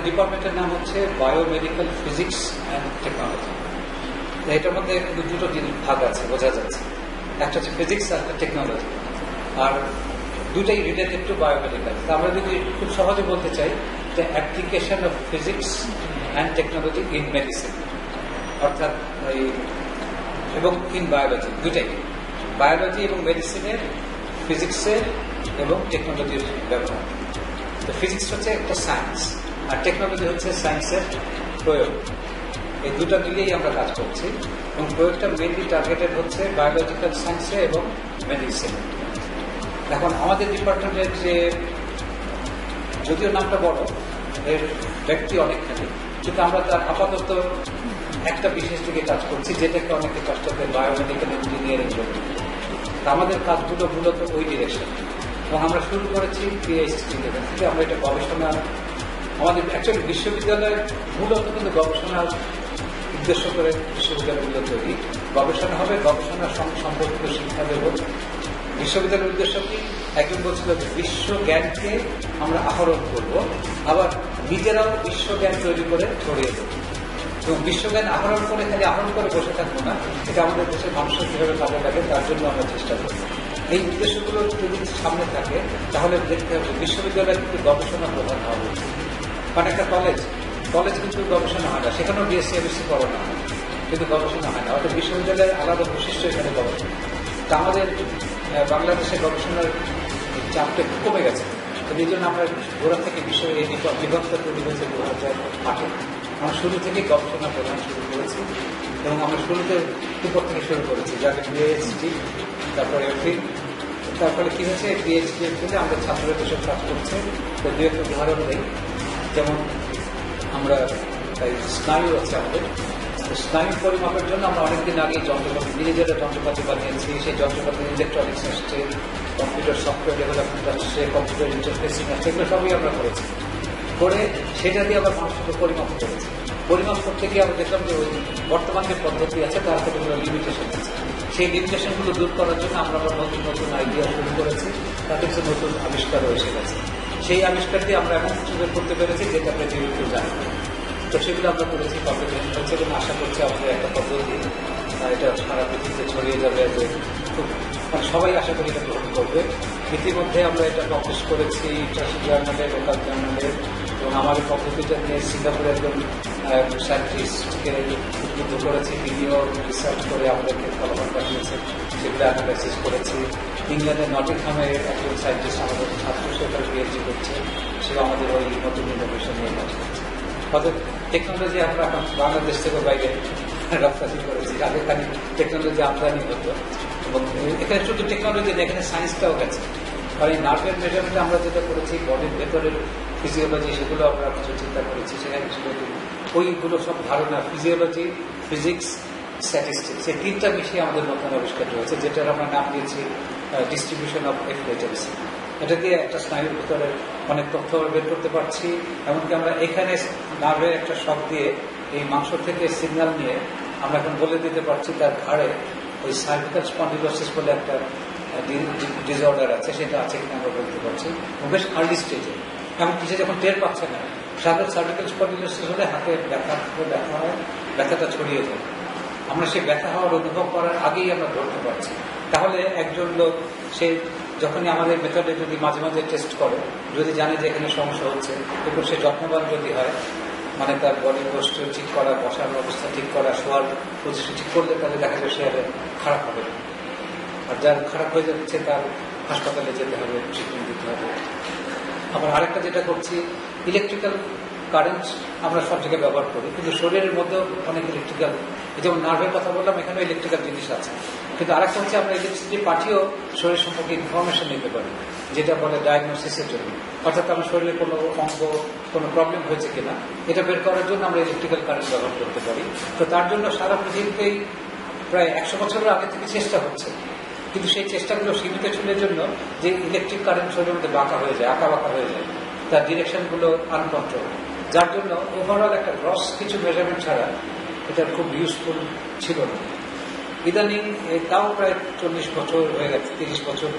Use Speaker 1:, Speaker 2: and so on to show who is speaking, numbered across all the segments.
Speaker 1: ডিপার্টমেন্টের নাম হচ্ছে বায়োমেডিক্যাল ফিজিক্স অ্যান্ড টেকনোলজি। এটার মধ্যে দুটো ভাগ আছে, বোঝা যাচ্ছে। একটা হচ্ছে ফিজিক্স আর একটা টেকনোলজি, আর দুটাই রিলেটেড টু বায়োমেডিক্যাল। আমরা যদি খুব সহজে বলতে চাই যে application of physics and technology in medicine, অর্থাৎ এবং ইন বায়োলজি, দুটাই, বায়োলজি এবং মেডিসিনের ফিজিক্সের এবং টেকনোলজির ব্যবহার। তো ফিজিক্স হচ্ছে একটা সায়েন্স, আর টেকনোলজি হচ্ছে সায়েন্সের প্রয়োগ। এই দুটো মিলিয়েই আমরা কাজ করছি, এবং প্রয়োগটা মেনলি টার্গেটেড হচ্ছে বায়োলজিক্যাল সায়েন্সে এবং মেডিসিনে। এখন আমাদের ডিপার্টমেন্টের যে, যদিও নামটা বড়, এর ব্যক্তি অনেকখানি, কিন্তু আমরা তার আপাতত একটা বিশেষ দিকে কাজ করছি, যেটাকে অনেকে কষ্ট করে বায়োমেডিক্যাল ইঞ্জিনিয়ারিং বলি। আমাদের কাজগুলো মূলত ওই ডিরেকশন, এবং আমরা শুরু করেছি পিএইচডি লেভেল থেকে। আমরা এটা গবেষণা, আমাদের অ্যাকচুয়ালি বিশ্ববিদ্যালয়ের মূলত কিন্তু গবেষণার উদ্দেশ্য করে বিশ্ববিদ্যালয়গুলো তৈরি। গবেষণা হবে, গবেষণার সঙ্গে সম্পর্কিত শিক্ষা দেব। বিশ্ববিদ্যালয়ের উদ্দেশ্য কি? একজন বলছিল যে বিশ্ব জ্ঞানকে আমরা আহরণ করব, আবার নিজেরাও বিশ্ব জ্ঞান তৈরি করে ছড়িয়ে দেব। এবং বিশ্বজ্ঞান আহরণ করে খালি আহরণ করে বসে থাকবো না, এটা আমাদের দেশের মানুষের কীভাবে কাজে লাগে তার জন্য আমরা চেষ্টা করব। এই উদ্দেশ্যগুলো যদি সামনে থাকে তাহলে দেখতে হবে বিশ্ববিদ্যালয় কিন্তু গবেষণা প্রধান হবে। মানে একটা কলেজ কিন্তু গবেষণা হয় না, সেখানেও বিএসসি এমএসসি পড়ানো হয়, কিন্তু গবেষণা হয় না। অর্থাৎ বিশ্ববিদ্যালয়ের আলাদা বৈশিষ্ট্য এখানে গবেষণা। তা আমাদের বাংলাদেশের গবেষণার চাপটা একটু কমে গেছে। তো এই জন্য আমরা গোড়া থেকে এই বিভাগটা তৈরি হয়েছে 2008। আমরা শুরু থেকে গবেষণা প্রদান শুরু করেছি, এবং আমরা শুরুতে উপর থেকে শুরু করেছি, যাকে পিএইচডি, তারপরে এফিল। তারপরে কি হয়েছে, পিএইচডি এফিলে আমাদের ছাত্ররা যেসব কাজ করছে, তো দু একটা উদাহরণ নেই। যেমন আমরা স্নায়ু আছে আমাদের, স্নায়ু পরিমাপের জন্য আমরা অনেকদিন আগে যন্ত্রপাতি, নিজেরা যন্ত্রপাতি বানিয়েছি। সেই যন্ত্রপাতি ইলেকট্রনিক্স আসছে, কম্পিউটার সফটওয়্যার ডেভেলপমেন্ট আসছে, কম্পিউটার ইন্টারফেসিং আসছে, এগুলো সবই আমরা করেছি। করে সেটা দিয়ে আমরা মানুষকে পরিমাপ করেছি। পরিমাপ করতে গিয়ে আমরা দেখলাম যে ওই বর্তমান যে পদ্ধতি আছে তার কতগুলো লিমিটেশন আছে। সেই লিমিটেশনগুলো দূর করার জন্য আমরা আবার নতুন নতুন আইডিয়া শুরু করেছি, তাতে কিছু নতুন আবিষ্কারও এসে গেছে। সেই আবিষ্কার দিয়ে আমরা এমন কিছু বের করতে পেরেছি যেটা আমরা জীবিত জানি। তো সেগুলো আমরা করেছি, পাবলিকেশন হচ্ছে, এবং আশা করছি আমাদের একটা পদ্ধতি এটা সারা পৃথিবীতে ছড়িয়ে যাবে, যে খুব সবাই আশা করি এটা গ্রহণ করবে। ইতিমধ্যে আমরা এটা পাবলিশ করেছি ইন্টারন্যাশনাল জার্নালে, লোকাল জার্নালে, এবং আমার পদ্ধতিটা নিয়ে সিঙ্গাপুরের একজন সায়েন্টিস্টকে উদ্বুদ্ধ করেছি, তিনিও রিসার্চ করে আমাদেরকে ফলাফল পাঠিয়েছে, সেগুলো অ্যানালাইসিস করেছি। ইংল্যান্ডের নটিংহামের একজন সায়েন্টিস্ট আমাদের ছাত্র, সেটা পিএইচডি করছে, সেও আমাদের ওই নতুন ইনোভেশন নিয়ে কাজ করছে। অর্থাৎ টেকনোলজি আমরা এখন বাংলাদেশ থেকে বাইরে রপ্তানি করেছি। আগে খালি টেকনোলজি আমদানি হতো, এবং এখানে শুধু টেকনোলজি না, এখানে সায়েন্সটাও গেছে। আর এই নার্ভের মেজারমেন্ট আমরা যেটা করেছি, বডির ভেতরের ফিজিওলজি, সেগুলো আমরা কিছু চিন্তা করেছি। সেখানে ওইগুলো সব ধারণা, ফিজিওলজি, ফিজিক্স, স্ট্যাটিস্টিক্স, এই তিনটা মিশিয়ে আমাদের নতুন আবিষ্কার রয়েছে, যেটার আমরা নাম দিয়েছি ডিস্ট্রিবিউশন অফ এফিলিয়েটেন্সি। এটা দিয়ে একটা স্নায়ুর ভিতরে অনেক তথ্য বের করতে পারছি। এমনকি আমরা এখানে নার্ভের একটা শক দিয়ে এই মাংস থেকে সিগন্যাল নিয়ে আমরা এখন বলে দিতে পারছি তার ঘাড়ে ওই সার্ভিক্যাল স্পন্ডিলোসিস বলে একটা ডিসঅর্ডার আছে, সেটা আছে কিনা আমরা বলতে পারছি, বেশ আর্লি স্টেজে। এমনকি সে যখন টের পাচ্ছে না, সাধারণ সার্ভিক্যাল স্পন্ডিলোসিস হলে হাতে ব্যথা হয়, ব্যথাটা ছড়িয়ে যায়। আমরা সেই ব্যথা হওয়ার অনুভব করার আগেই আমরা ধরতে পারছি। তাহলে একজন লোক সে যখনই আমাদের মেথডে যদি মাঝে মাঝে টেস্ট করে, যদি জানে যে এখানে সমস্যা হচ্ছে, এরপর সে যত্নবান যদি হয়, মানে তার বডি পোস্টার ঠিক করা, বসার অবস্থা ঠিক করা, শোয়ার পজিশন ঠিক করলে, তাহলে দেখা যাবে সে আর খারাপ হবে। আর যার খারাপ হয়ে যাচ্ছে তার হাসপাতালে যেতে হবে, ট্রিটমেন্ট দিতে হবে। আবার আরেকটা যেটা করছি, ইলেকট্রিক্যাল কারেন্ট আমরা সব জায়গায় ব্যবহার করি, কিন্তু শরীরের মধ্যেও অনেক ইলেকট্রিক্যাল, যেমন নার্ভের কথা বললাম, এখানেও ইলেকট্রিক্যাল জিনিস আছে। কিন্তু আরেকটা হচ্ছে আমরা ইলেকট্রিসিটি পাঠিয়েও শরীর সম্পর্কে ইনফরমেশন নিতে পারি, যেটা বলে ডায়াগনোসিসের জন্য। অর্থাৎ আমার শরীরে কোনো অঙ্গ কোনো প্রবলেম হয়েছে কিনা এটা বের করার জন্য আমরা ইলেকট্রিক্যাল কারেন্ট ব্যবহার করতে পারি। তো তার জন্য সারা পৃথিবীতেই প্রায় 100 বছরের আগে থেকে চেষ্টা হচ্ছে, কিন্তু সেই চেষ্টাগুলো সীমিত ছিল জন্য যে ইলেকট্রিক কারেন্ট শরীরের মধ্যে বাঁকা হয়ে যায়, আঁকা বাঁকা হয়ে যায়, তার ডিরেকশনগুলো আনকন্ট্রোল, যার জন্য ওভারঅল একটা গ্রস কিছু মেজারমেন্ট ছাড়া এটা খুব ইউজফুল ছিল না। ইদানিং তাও প্রায় 40 বছর হয়ে গেছে, 30 বছর,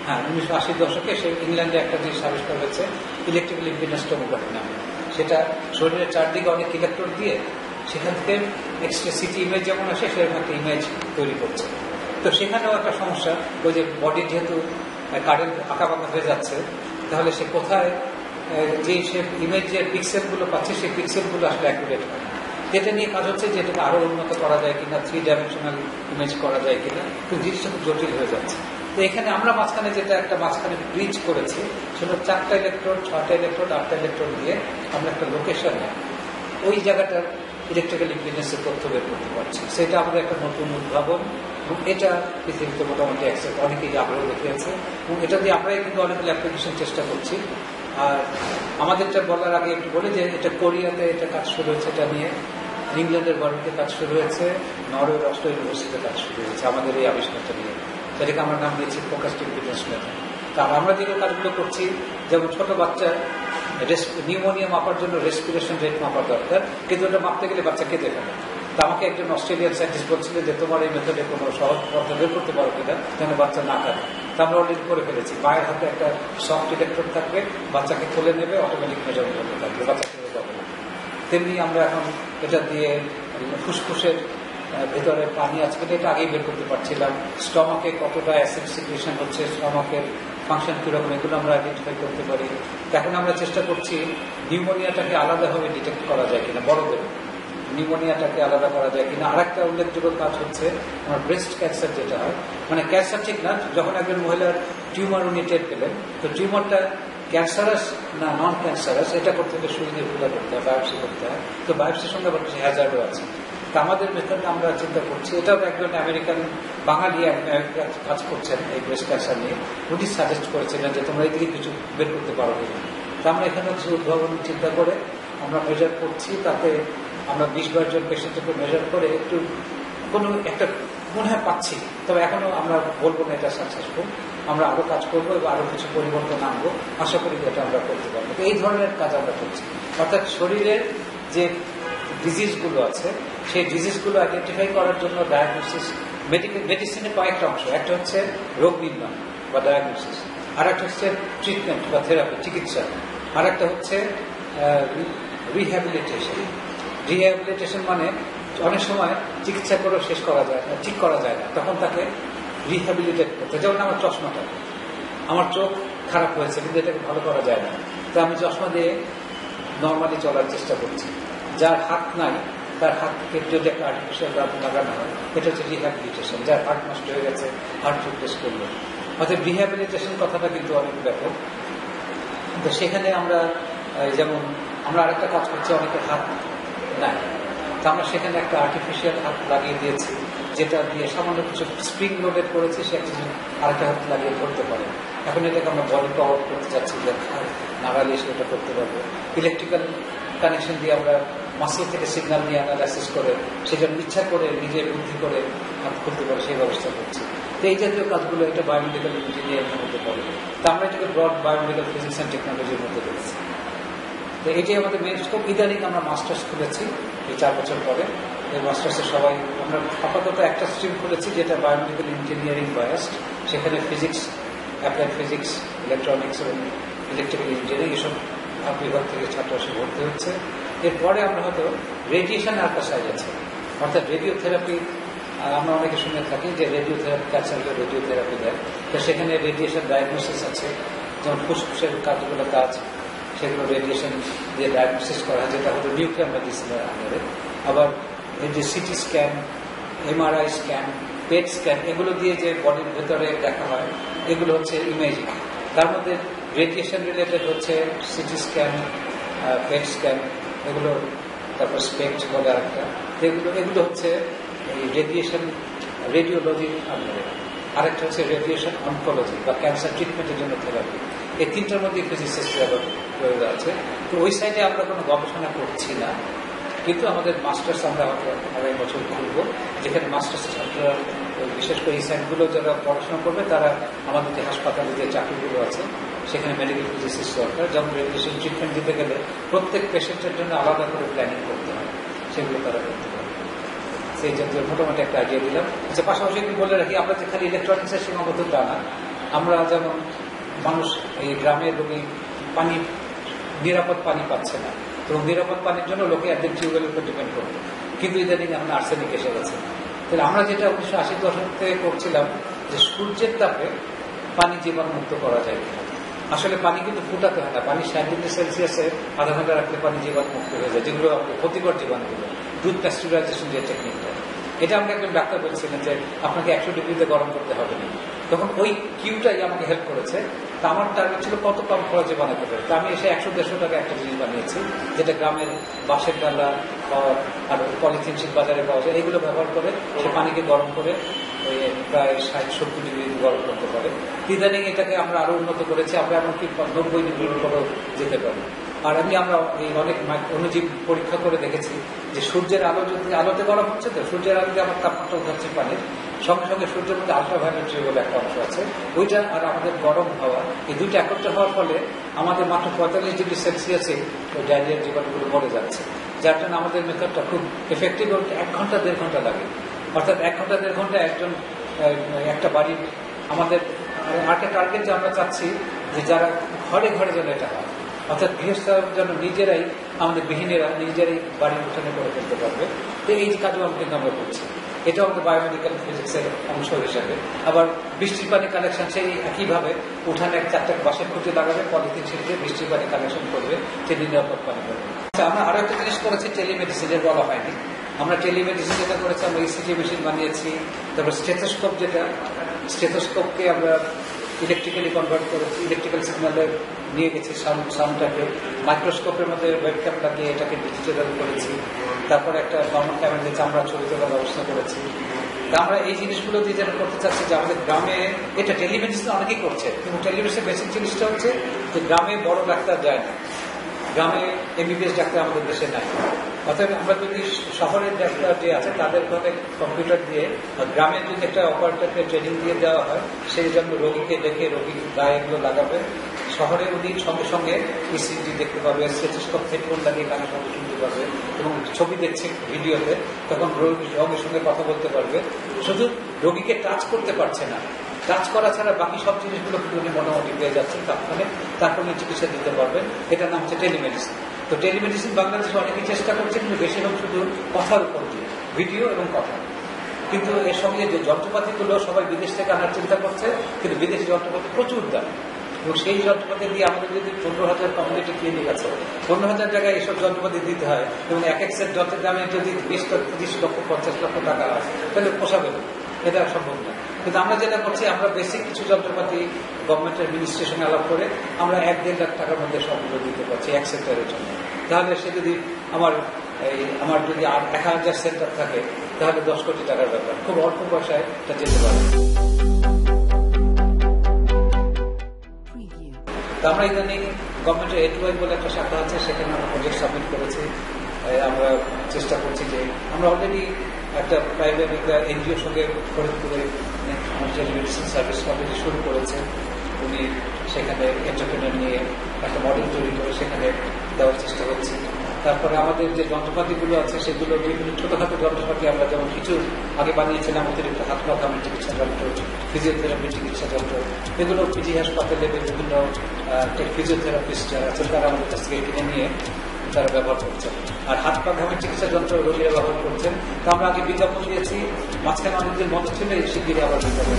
Speaker 1: হ্যাঁ 1980 দশকে সে ইংল্যান্ডে একটা জিনিস আবিষ্কার হয়েছে, ইলেকট্রিক্যাল ইম্পিডেন্স টোমোগ্রাফি নামে। সেটা শরীরের চারদিকে অনেক ইলেকট্রোড দিয়ে সেখান থেকে এক্সট্রা সিটি ইমেজ যেমন আসে সেরকম একটা ইমেজ তৈরি করছে। তো সেখানেও একটা সমস্যা, ওই যে বডি যেহেতু কারেন্ট আঁকাবাঁকা হয়ে যাচ্ছে, তাহলে সে কোথায় যে সে ইমেজের পিক্সেলগুলো পাচ্ছে সেই পিক্সেলগুলো আসলে অ্যাকুরেট হয়। এটা নিয়ে কাজ হচ্ছে যে এটাকে আরো উন্নত করা যায় কিনা, 3 ডাইমেনশনাল ইমেজ করা যায় কিনা, কিন্তু জিনিসটা খুব জটিল হয়ে যাচ্ছে। তো এখানে আমরা মাঝখানে যেটা একটা মাঝখানে ব্রিজ করেছি, সেটা 4টা ইলেকট্রোড, 6টা ইলেকট্রোড, 8টা ইলেকট্রোড দিয়ে আমরা একটা লোকেশনে ওই জায়গাটার ইলেকট্রিক্যাল ইম্পিডেন্সের তথ্য বের করতে পারছি। সেটা আমাদের একটা নতুন উদ্ভাবন, এবং এটা পৃথিবীতে মোটামুটি অ্যাকসেপ্ট, অনেকেই আগ্রহ দেখিয়েছে, এবং এটা দিয়ে আমরাই কিন্তু অনেকগুলো অ্যাপ্লিকেশন চেষ্টা করছি। আর আমাদেরটা বলার আগে একটু বলি যে এটা কোরিয়াতে এটা কাজ শুরু হয়েছে, এটা নিয়ে ইংল্যান্ডের বাড়িতে কাজ শুরু হয়েছে, নরওয়ের অস্ট্রো ইউনিভার্সিটিতে কাজ শুরু হয়েছে আমাদের এই আবিষ্কারটা নিয়ে, যেটাকে আমরা নাম দিয়েছি ফোকাসড ইম্পিডেন্স মেথড। তা আমরা যেগুলো কাজগুলো করছি, যেমন ছোট বাচ্চা নিউমোনিয়া মাপার জন্য রেসপিরেশন রেট মাপার দরকার, কিন্তু ওটা মাপতে গেলে বাচ্চা কেঁদে ফেলে। তা আমাকে একজন অস্ট্রেলিয়ান সায়েন্টিস্ট বলছিলেন যে তোমার এই মেথডে কোনো সহজ পদ্ধতি বের করতে পারো কিনা যেন বাচ্চা না কাঁদে। তা আমরা অলরেডি করে ফেলেছি। মায়ের হাতে একটা সফট ইলেকট্রোড থাকবে, বাচ্চাকে তুলে নেবে, অটোমেটিক মেজারমেন্ট করতে থাকবে, বাচ্চা কেঁদে যাবে না। তেমনি আমরা এখন এটা দিয়ে ফুসফুসের ভেতরে পানি আছে কিনা এটা আগেই বের করতে পারছিলাম, স্টমাকে কতটা অ্যাসিড সিক্রেশন হচ্ছে, স্টমাকের ফাংশন কিরকম, এগুলো আমরা আইডেন্টিফাই করতে পারি। এখন আমরা চেষ্টা করছি নিউমোনিয়াটাকে আলাদাভাবে ডিটেক্ট করা যায় কিনা, বড়দের নিউমোনিয়াটাকে আলাদা করা যায় কিনা। আর একটা উল্লেখযোগ্য কাজ হচ্ছে আমার ব্রেস্ট ক্যান্সার যেটা হয়, মানে ক্যান্সার ঠিক না, যখন একজন মহিলার টিউমার উনি টের পেলেন, তো টিউমারটা ক্যান্সারাস না নন ক্যান্সারাস এটা করতে হলে সুই দিয়ে ফুলা করতে হয়, বায়োপসি করতে হয়। তো বায়োপসির সঙ্গে আবার কিছু হ্যাজার্ডও আছে। তা আমাদের মেথডে আমরা চিন্তা করছি, এটাও একজন আমেরিকান বাঙালি কাজ করছেন এই ব্রেস্ট ক্যান্সার নিয়ে, উনি সাজেস্ট করেছিলেন যে তোমরা এদিকে কিছু বের করতে পারো কিনা। তা আমরা এখানে কিছু উদ্ভাবন চিন্তা করে আমরা মেজার করছি, তাতে আমরা 20-22 জন পেশেন্টকে মেজার করে একটু কোনো একটা মনে হয় পাচ্ছি, তবে এখনো আমরা বলবো না এটা সাকসেসফুল। আমরা আরো কাজ করবো এবং আরো কিছু পরিবর্তন আনবো, আশা করি এটা আমরা করতে পারবো। এই ধরনের কাজ আমরা করছি, অর্থাৎ শরীরের যে ডিজিজগুলো আছে সেই ডিজিজগুলো আইডেন্টিফাই করার জন্য ডায়াগনোসিস, মেডিসিনের কয়েকটা অংশ, একটা হচ্ছে রোগ নির্ণয় বা ডায়াগনোসিস, আর একটা হচ্ছে ট্রিটমেন্ট বা থেরাপি, চিকিৎসা, আর একটা হচ্ছে রিহ্যাবিলিটেশন। রিহ্যাবিলিটেশন মানে অনেক সময় চিকিৎসা করেও শেষ করা যায় না, ঠিক করা যায় না, তখন তাকে রিহ্যাবিলিটেট করতে। যেমন আমার চশমাটা, আমার চোখ খারাপ হয়েছে কিন্তু এটাকে ভালো করা যায় না, তো আমি চশমা দিয়ে নর্মালি চলার চেষ্টা করছি। যার হাত নাই তার হাতকে যদি একটা আর্টিফিশিয়াল দাঁত লাগানো হয়, এটা হচ্ছে রিহ্যাবিলিটেশন। যার হার্ট নষ্ট হয়ে গেছে হার্ট রিপ্লেস করলো, অর্থাৎ রিহ্যাবিলিটেশন কথাটা কিন্তু অনেক ব্যাপক। তো সেখানে আমরা যেমন আমরা আরেকটা কাজ করছি, অনেকের হাত নাই, তো আমরা সেখানে একটা আর্টিফিশিয়াল হাত লাগিয়ে দিয়েছি, যেটা দিয়ে সামান্য কিছু স্প্রিং লোডেড করেছি, সে একজন আরেকটা হাত লাগিয়ে ধরতে পারে। এখন এটাকে আমরা বডি পাওয়ার করতে যাচ্ছি, যে নাড়ালে সেটা করতে পারবো। ইলেকট্রিক্যাল কানেকশন দিয়ে আমরা মাসেল থেকে সিগন্যাল নিয়ে অ্যানালাইসিস করে সেটা ইচ্ছা করে নিজের বুদ্ধি করে হাত খুলতে পারে সেই ব্যবস্থা করছি। তো এই জাতীয় কাজগুলো এটা বায়োমেডিক্যাল ইঞ্জিনিয়ারিং মধ্যে পড়ে। তো আমরা এটাকে ব্রড বায়োমেডিক্যাল ফিজিক্স অ্যান্ড টেকনোলজির মধ্যে দেখছি। তো এটাই আমাদের মেইন স্কোপ। ইদানিং আমরা মাস্টার্স খুলেছি এই 4 বছর পরে। এই মাস্টার্সে সবাই আমরা আপাতত একটা স্ট্রিম খুলেছি যেটা বায়োমেডিক্যাল ইঞ্জিনিয়ারিং বায়াসড, সেখানে ফিজিক্স, অ্যাপ্লাইড ফিজিক্স, ইলেকট্রনিক্স এবং ইলেকট্রিক্যাল ইঞ্জিনিয়ারিং এসব বিভাগ থেকে ছাত্র এসে ভর্তি হচ্ছে। এরপরে আমরা হয়তো রেডিয়েশন আর একটা সাইজ আছে, অর্থাৎ রেডিওথেরাপি। আমরা অনেকে শুনে থাকি যে রেডিওথেরাপি, ক্যান্সারকে রেডিওথেরাপি দেয়, তো সেখানে রেডিয়েশন ডায়াগনোসিস আছে, যেমন ফুসফুসের কাজগুলো কাজ, সেগুলো রেডিয়েশন দিয়ে ডায়াগনোসিস করা হয়, যেটা হলো নিউক্লিয়ার মেডিসিনের আন্ডারে। আবার এই যে CT scan, MRI scan, PET scan, এগুলো দিয়ে যে বডির ভেতরে দেখা হয়, এগুলো হচ্ছে ইমেজিং। তার মধ্যে রেডিয়েশন রিলেটেড হচ্ছে সিটি স্ক্যান, পেট স্ক্যান, এগুলো, তারপর স্পেক্ট বলে আরেকটা, এগুলো হচ্ছে এই রেডিয়েশন রেডিওলজির আন্ডারে। আরেকটা হচ্ছে রেডিয়েশন অনকোলজি বা ক্যান্সার ট্রিটমেন্টের জন্য থেরাপি। এই তিনটার মধ্যে ফিজিক্সের প্রয়োগ আছে। তো ওই সাইডে আমরা কোনো গবেষণা করছি না, কিন্তু আমাদের মাস্টার্স আমরা আগামী বছর খুলব, যেখানে মাস্টার্স ছাত্ররা বিশেষ করে এই সাইডগুলো যারা পড়াশোনা করবে তারা আমাদের যে হাসপাতালে যে চাকরিগুলো আছে সেখানে মেডিকেল ফিজিক্সিস্ট দরকার। যেমন রেডিয়েশন ট্রিটমেন্ট দিতে গেলে প্রত্যেক পেশেন্টের জন্য আলাদা করে প্ল্যানিং করতে হয়, সেগুলো তারা করতে পারে। সেই জাতীয় মোটামুটি একটা আইডিয়া দিলাম। আচ্ছা, পাশাপাশি একটু বলে রাখি, আমরা যে খালি ইলেকট্রনিক্সের সীমাবদ্ধ তা না, আমরা যেমন মানুষ এই গ্রামের রোগী পানি, নিরাপদ পানি পাচ্ছে না, তো এবং নিরাপদ পানির জন্য লোকে একদিন টিউবওয়েলের উপর ডিপেন্ড করতো, কিন্তু ইদানিং এখন আর্সেনিক এসে গেছে। তাহলে আমরা যেটা 1980 দশক থেকে করছিলাম যে সূর্যের তাপে পানি জীবাণুমুক্ত করা যায় কিনা। আসলে পানি কিন্তু ফুটাতে হয় না, পানি 60 ডিগ্রি সেলসিয়াসে আধা ঘন্টা রাখলে পানি জীবাণুমুক্ত হয়ে যায়, যেগুলো ক্ষতিকর জীবাণুগুলো, দুধ প্যাস্টুরাইজেশন যে টেকনিকটা, এটা আমাকে একজন ডাক্তার বলছিলেন যে আপনাকে 100 ডিগ্রিতে গরম করতে হবে না। তখন ওই কিউটাই আমাকে হেল্প করেছে। তা আমার টার্গেট ছিল কত কম খরচে বানাতে পারে। তা আমি এসে 100-150 টাকা একটা জিনিস বানিয়েছি, যেটা গ্রামের বাঁশের ডালা আর পলিথিন শীত বাজারে পাওয়া যায়, এগুলো ব্যবহার করে সে পানিকে গরম করে ওই প্রায় 60-70 ডিগ্রি গরম করতে পারে। ইদানিং এটাকে আমরা আরো উন্নত করেছি, আমরা এমনকি 90 ডিগ্রির উপরেও যেতে পারি। আর আমরা এই অনেক অণুজীব পরীক্ষা করে দেখেছি যে সূর্যের আলো যদি আলোতে গরম হচ্ছে, তো সূর্যের আলোতে আমার তাপমাত্রা উঠাচ্ছে পানির সঙ্গে সঙ্গে সূর্যের মধ্যে আলট্রাভায়োলেট রে বলে একটা অংশ আছে, ওইটা আর আমাদের গরম হাওয়া, এই দুইটা একত্র হওয়ার ফলে আমাদের মাত্র 45 ডিগ্রি সেলসিয়াসে ওই ডায়রিয়ার জীবাণুগুলো মরে যাচ্ছে। যার জন্য আমাদের মেথডটা খুব এফেক্টিভ। 1 ঘন্টা-1.5 ঘন্টা লাগে, অর্থাৎ 1 ঘন্টা-1.5 ঘন্টা একটা বাড়ির আমাদের আরেকটা টার্গেট যে আমরা চাচ্ছি যে যারা ঘরে ঘরে যেন এটা হয়, অর্থাৎ গৃহস্থরা যেন নিজেরাই, আমাদের গৃহিণীরা নিজেরাই বাড়ির উঠানে করে ফেলতে পারবে। তো এই কাজও কিন্তু আমরা করছি, এটা আমাদের বায়োমেডিক্যাল ফিজিক্সের অংশ হিসাবে। আবার বৃষ্টির পানি কালেকশন সেই একইভাবে উঠানে 4টা বাঁশের খুঁটি লাগাবে, পলিথিন ছিটিয়ে বৃষ্টির পানি কালেকশন করবে, সেদিন নিরাপদ পানি করবে। আমরা আরো একটা জিনিস করেছি, টেলিমেডিসিনের বলা হয়নি। আমরা টেলিমেডিসিন যেটা করেছি, আমরা ইসিজি মেশিন বানিয়েছি। তারপর স্টেথোস্কোপ, যেটা স্টেথোস্কোপকে আমরা ইলেকট্রিক্যালি কনভার্ট করেছি, ইলেকট্রিক্যাল সিগন্যালে নিয়ে গেছি সাউন্ডটাকে। মাইক্রোস্কোপের মধ্যে ওয়েবক্যাম লাগিয়ে এটাকে ডিজিটাল করেছি। তারপরে একটা নর্মাল ক্যামেরা দিয়ে চামড়া ছবি তোলার ব্যবস্থা করেছি। তা আমরা এই জিনিসগুলো দিয়ে যেটা করতে চাচ্ছি যে আমাদের গ্রামে, এটা টেলিমেডিসিন অনেকেই করছে, কিন্তু টেলিমেডিসিনের বেসিক জিনিসটা হচ্ছে যে গ্রামে বড় ডাক্তার যায় না, গ্রামে এমবিবিএস ডাক্তার আমাদের দেশে নাই। অর্থাৎ আমরা যদি শহরের ডাক্তার যে আছে তাদের ঘরে কম্পিউটার দিয়ে, গ্রামে যদি একটা অপারেটরকে ট্রেনিং দিয়ে দেওয়া হয়, সেই জন্য রোগীকে দেখে রোগীর গায়ে এগুলো লাগাবে, শহরে উনি সঙ্গে সঙ্গে ইসিজি দেখতে পাবে, স্টেথোস্কোপ হেডফোন লাগিয়ে কানে সঙ্গে শুনতে পারবে এবং ছবি দেখছে ভিডিওতে, তখন রোগীর সঙ্গে কথা বলতে পারবে। শুধু রোগীকে টাচ করতে পারছে না, টাচ করা ছাড়া বাকি সব জিনিসগুলো উনি মোটামুটি পেয়ে যাচ্ছেন, তারপরে চিকিৎসা দিতে পারবেন। এটার নাম হচ্ছে টেলিমেডিসিন। তো টেলিমেডিসিন বাংলাদেশে অনেকেই চেষ্টা করছে, কিন্তু বেশিরভাগ শুধু কথার উপর দিয়ে, ভিডিও এবং কথা। কিন্তু এর সঙ্গে যে যন্ত্রপাতিগুলো সবাই বিদেশ থেকে আনার চিন্তা করছে, কিন্তু বিদেশি যন্ত্রপাতি প্রচুর দাম, এবং সেই যন্ত্রপাতি দিয়ে আমাদের যদি 15,000 কমিউনিটি ক্লিনিক আছে, 15,000 জায়গায় এইসব যন্ত্রপাতি দিতে হয়, এবং এক সেট যন্ত্রের দামে যদি 20-30 লক্ষ 50 লক্ষ টাকা হয়, তাহলে পোষাবে না, এটা সম্ভব না। কিন্তু আমরা যেটা করছি, আমরা বেসিক কিছু যন্ত্রপাতি গভর্নমেন্টের অ্যাডমিনিস্ট্রেশনে আলাপ করে আমরা 1-1.5 লাখ টাকার মধ্যে সবগুলো দিতে পারছি এক সেক্টরের জন্য। তাহলে সে যদি আমার যদি আর 1000 সেন্টার থাকে, তাহলে 10 কোটি টাকার ব্যাপার, খুব অল্প পয়সায় এটা যেতে পারে। আমরা ইদানিং গভর্নমেন্টের A2I বলে একটা শাখা আছে, সেখানে আমরা প্রজেক্ট সাবমিট করেছি। আমরা চেষ্টা করছি যে আমরা অলরেডি একটা প্রাইভেট একটা এনজিওর সঙ্গে ফরিদপুরে টেলিমেডিসিন সার্ভিস অলরেডি শুরু করেছে। উনি সেখানে এন্টারপ্রেনার নিয়ে একটা মডেল তৈরি করে সেখানে দেওয়ার চেষ্টা করছি। তারপরে আমাদের যে যন্ত্রপাতিগুলো আছে, সেগুলো বিভিন্ন ছোটখাটো যন্ত্রপাতি আমরা যেমন কিছু আগে বানিয়েছিলাম, অতিরিক্ত হাত পা কামের চিকিৎসা যন্ত্র, ফিজিওথেরাপি চিকিৎসা যন্ত্র, এগুলো পিজি হাসপাতালে বিভিন্ন ফিজিওথেরাপিস্ট যারা আছেন তারা আমাদের কাছ থেকে কিনে নিয়ে তারা ব্যবহার করছেন। আর হাত পা ঘামের চিকিৎসা যন্ত্র রোগীরা ব্যবহার করছেন। তো আমরা আগে বিজ্ঞাপন দিয়েছি, মাঝখানে অনেকদিন বন্ধ ছিল, এই শিগগিরই আবার বিজ্ঞাপন